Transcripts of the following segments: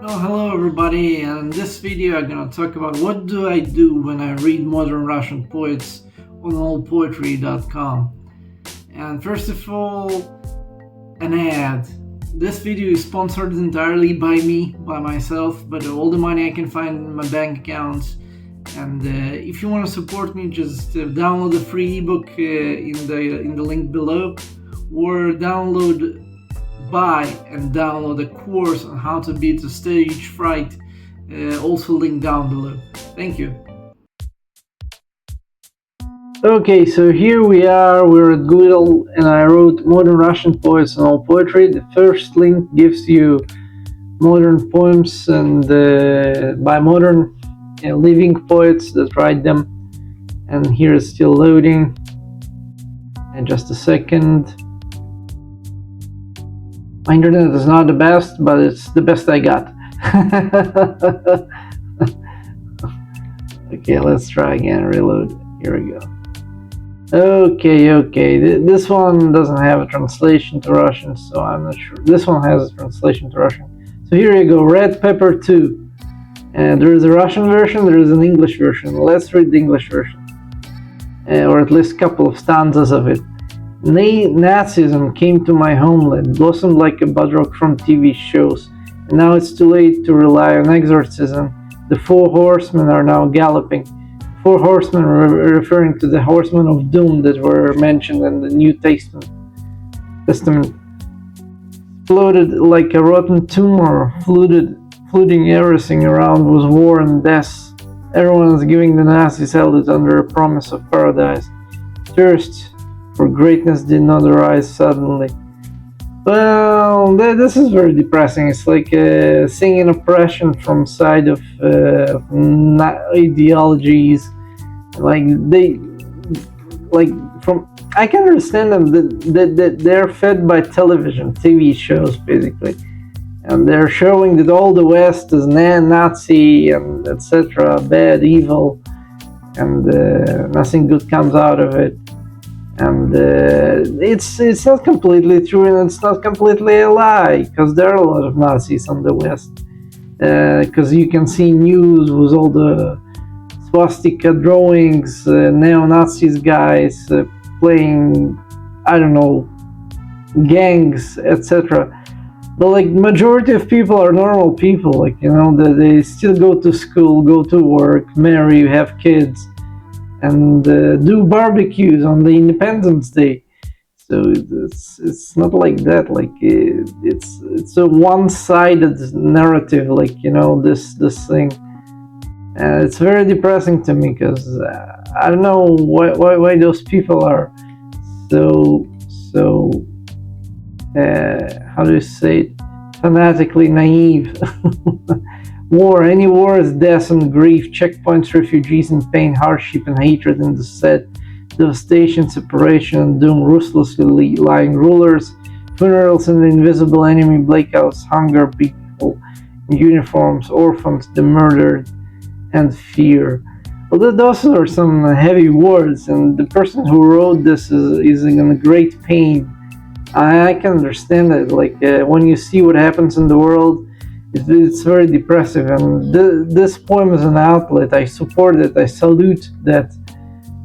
Oh, hello everybody, and in this video I'm gonna talk about what do I do when I read modern Russian poets on allpoetry.com. And first of all, an ad. This video is sponsored entirely by me, by myself, but all the money I can find in my bank accounts. And if you want to support me, just download the free ebook in the link below, or buy and download a course on how to beat the stage fright, also linked down below. Thank you. Okay, so here we are, we're at Google, and I wrote modern Russian poets and all poetry. The first link gives you modern poems and by modern living poets that write them, and here it's still loading. And just a second. My internet is not the best, but it's the best I got. Okay, let's try again, reload. Here we go. Okay, this one doesn't have a translation to Russian, so I'm not sure. This one has a translation to Russian. So here you go, Red Pepper 2. And there is a Russian version, there is an English version. Let's read the English version, or at least a couple of stanzas of it. Nazism came to my homeland, blossomed like a budrock from TV shows, and now it's too late to rely on exorcism. The four horsemen are now galloping. Four horsemen referring to the horsemen of doom that were mentioned in the New Testament. Exploded like a rotten tumor, flooding everything around was war and death. Everyone's giving the Nazis held it under a promise of paradise. Thirst for greatness did not arise suddenly. Well, this is very depressing. It's like seeing oppression from side of ideologies. I can understand them that they're fed by television, TV shows basically, and they're showing that all the West is Nazi and etc., bad, evil, and nothing good comes out of it. And it's not completely true, and it's not completely a lie, because there are a lot of Nazis on the West. Because you can see news with all the swastika drawings, neo-Nazis guys playing, I don't know, gangs, etc. But like majority of people are normal people, like, you know, they still go to school, go to work, marry, have kids, and do barbecues on the Independence Day. So it's not like that. Like it's a one-sided narrative. Like, you know, this thing. It's very depressing to me, because I don't know why those people are so how do you say it? Fanatically naive. Any war is death and grief, checkpoints, refugees and pain, hardship and hatred and dissent, devastation, separation and doom, ruthlessly lying rulers, funerals and the invisible enemy, blackouts, hunger, people in uniforms, orphans, the murdered, and fear. Well, those are some heavy words, and the person who wrote this is in great pain. I can understand it. Like when you see what happens in the world, it's very depressive, and this poem is an outlet. I support it, I salute that,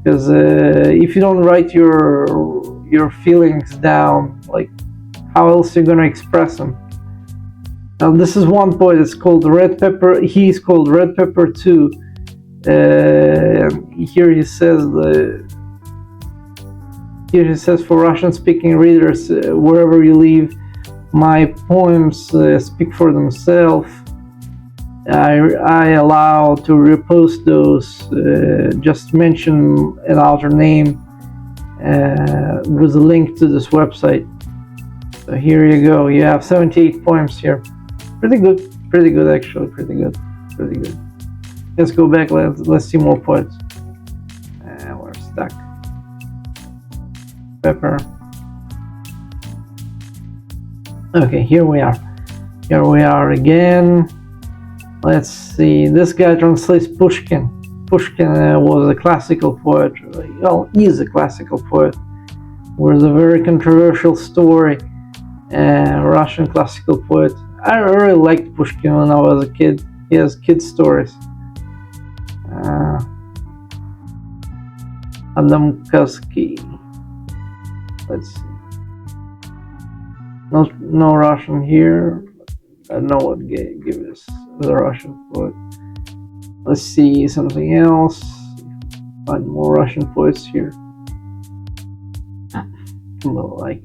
because if you don't write your feelings down, like, how else are you gonna express them? Now this is one poet. It's called Red Pepper. He's called Red Pepper 2. Here he says, for Russian-speaking readers, wherever you live, my poems speak for themselves. I allow to repost those. Just mention an author name with a link to this website. So here you go. You have 78 poems here. Pretty good actually. Pretty good. Let's go back. Let's see more poets. We're stuck. Pepper. Okay, here we are again. Let's see. This guy translates Pushkin. Pushkin was a classical poet. Well, is a classical poet. Was a very controversial story. Russian classical poet. I really liked Pushkin when I was a kid. He has kid stories. Adam Kasky. Let's see. No Russian here. I don't know what give us the Russian poet. Let's see something else. Find more Russian poets here. Like.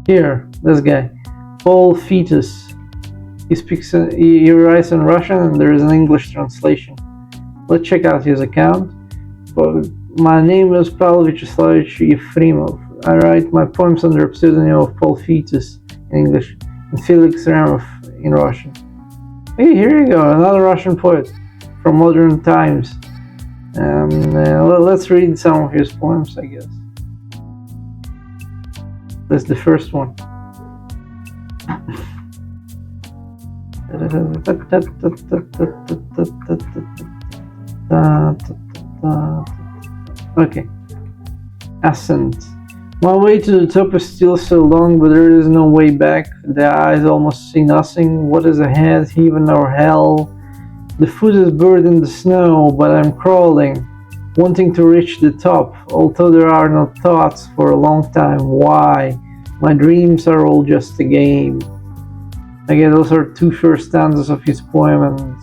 Here, this guy, Paul Fetus. He writes in Russian and there is an English translation. Let's check out his account. My name is Paul Vyacheslavyich Yefremov. I write my poems under a pseudonym of Paul Fetus in English and Felix Ramov in Russian. Hey, here you go, another Russian poet from modern times. And let's read some of his poems, I guess. That's the first one. Okay. Ascent. My way to the top is still so long, but there is no way back. The eyes almost see nothing. What is ahead, heaven or hell? The foot is buried in the snow, but I'm crawling, wanting to reach the top, although there are no thoughts for a long time. Why? My dreams are all just a game. Again, those are two first stanzas of his poem, and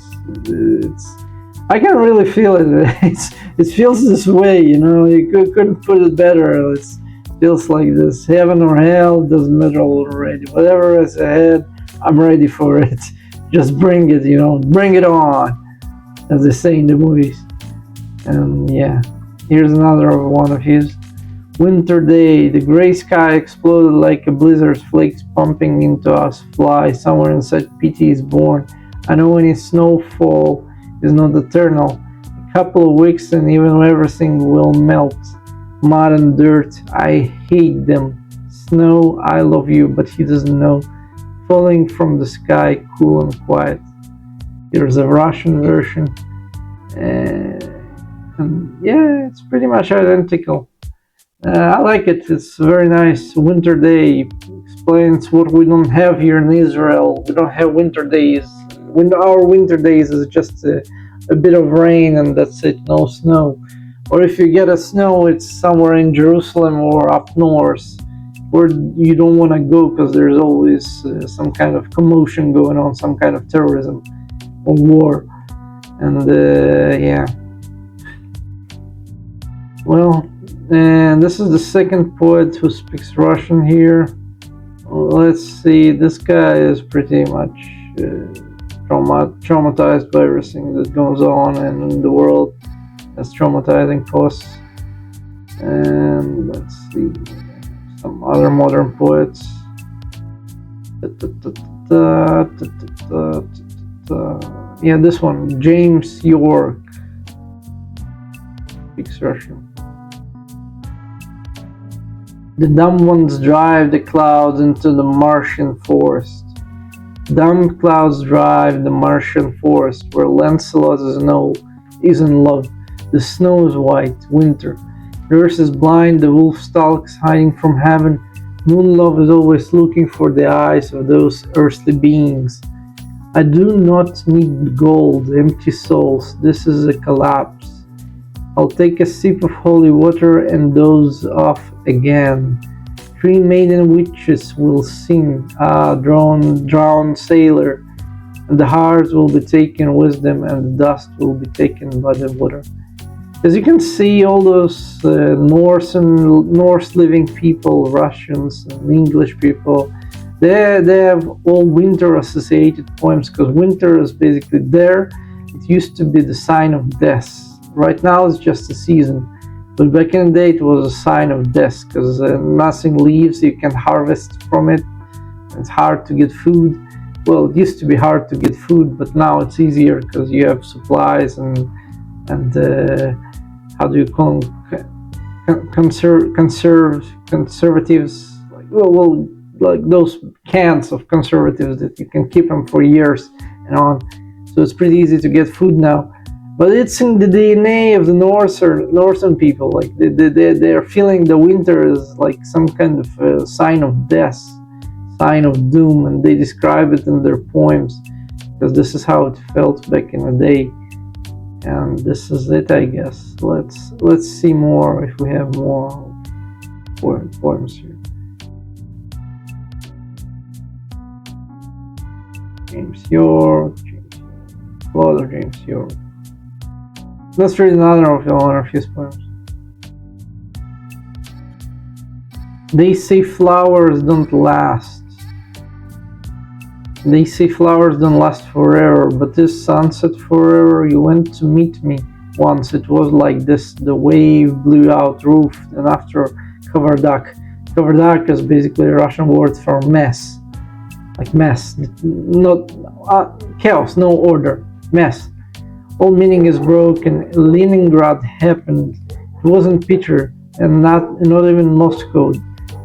I can really feel it. It feels this way, you know. You couldn't put it better. It feels like this. Heaven or hell, doesn't matter already. Whatever is ahead, I'm ready for it. Just bring it, you know. Bring it on, as they say in the movies. And yeah, here's another one of his. Winter day, the gray sky exploded like a blizzard, flakes pumping into us fly. Somewhere inside pity is born. I know any snowfall is not eternal. A couple of weeks and even everything will melt. Mud and dirt, I hate them. Snow, I love you, but he doesn't know. Falling from the sky, cool and quiet. Here's a Russian version. And yeah, it's pretty much identical. I like it. It's a very nice. Winter day explains what we don't have here in Israel. We don't have winter days. Our winter days is just a bit of rain and that's it, no snow. Or if you get a snow, it's somewhere in Jerusalem or up north where you don't want to go because there's always some kind of commotion going on, some kind of terrorism or war. And yeah. Well, and this is the second poet who speaks Russian here. Let's see, this guy is pretty much traumatized by everything that goes on in the world. That's traumatizing posts. And let's see, some other modern poets. Yeah, this one, James York, speaks Russian. The dumb ones drive the clouds into the Martian forest. Dumb clouds drive the Martian forest, where Lancelot is in love. The snow is white, winter. The earth is blind, the wolf stalks hiding from heaven. Moon love is always looking for the eyes of those earthly beings. I do not need gold, empty souls. This is a collapse. I'll take a sip of holy water and doze off again. 3 maiden witches will sing, drowned sailor, and the heart will be taken wisdom, and the dust will be taken by the water. As you can see, all those Norse living people, Russians and English people, they have all winter associated poems because winter is basically there. It used to be the sign of death. Right now it's just a season, but back in the day it was a sign of death because nothing leaves, you can harvest from it. It's hard to get food. Well, it used to be hard to get food, but now it's easier because you have supplies and how do you call them? Conservatives, like those cans of conservatives that you can keep them for years and on. So it's pretty easy to get food now. but it's in the DNA of the northern people. Like they're feeling the winter is like some kind of sign of death, sign of doom, and they describe it in their poems because this is how it felt back in the day. And this is it, I guess. Let's see more if we have more poems here. James York, Claude James York. Let's read another of his poems. They say flowers don't last. They say flowers don't last forever, but this sunset forever, you went to meet me once. It was like this, the wave blew out roof, and after Kavardak. Kavardak is basically a Russian word for mess. Like mess, not chaos, no order, mess. All meaning is broken. Leningrad happened. It wasn't Peter, and not even Moscow.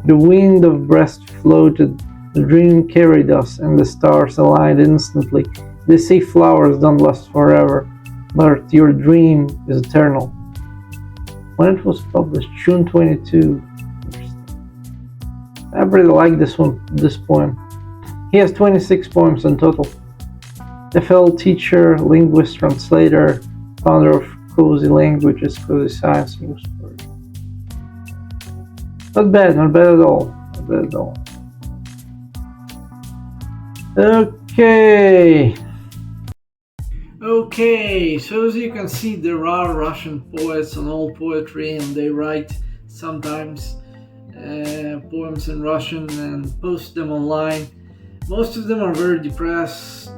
The wind of breast floated. The dream carried us, and the stars aligned instantly. They say flowers don't last forever, but your dream is eternal. When it was published, June 22. I really like this poem. He has 26 poems in total. FL teacher, linguist, translator, founder of Cozy Languages, Cozy Science News. Not bad at all. Not bad at all. Okay, so as you can see, there are Russian poets on all poetry, and they write sometimes poems in Russian and post them online. Most of them are very depressed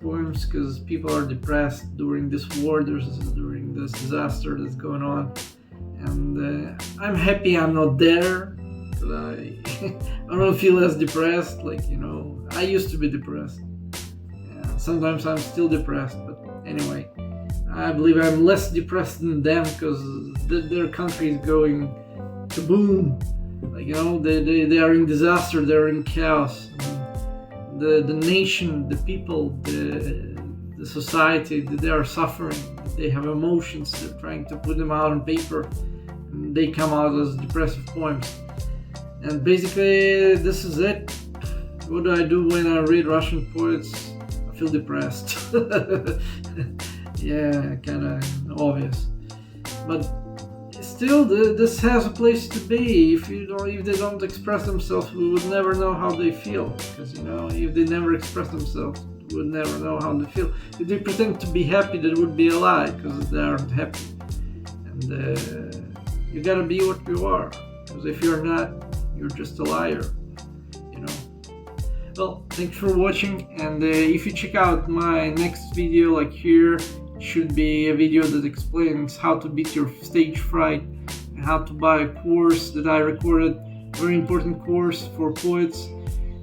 poems, because people are depressed during this war, during this disaster that's going on. And I'm happy I'm not there, because I don't feel as depressed. Like, I used to be depressed. Yeah, sometimes I'm still depressed, but anyway, I believe I'm less depressed than them, because their country is going to boom. Like, they are in disaster, they're in chaos. The nation, the people, the society, they are suffering. They have emotions. They're trying to put them out on paper, and they come out as depressive poems. And basically, this is it. What do I do when I read Russian poets? I feel depressed. Yeah, kind of obvious. But still, this has a place to be. If they don't express themselves, we would never know how they feel. Because if they never express themselves, we would never know how they feel. If they pretend to be happy, that would be a lie, because they aren't happy. And you gotta be what you are. Because if you're not, you're just a liar. Well, thanks for watching. And if you check out my next video, like here, should be a video that explains how to beat your stage fright and how to buy a course that I recorded, very important course for poets.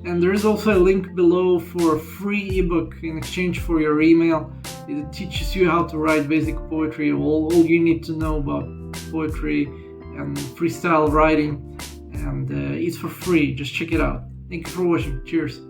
And there is also a link below for a free ebook in exchange for your email. It teaches you how to write basic poetry, all you need to know about poetry and freestyle writing, and it's for free. Just check it out. Thank you for watching. Cheers.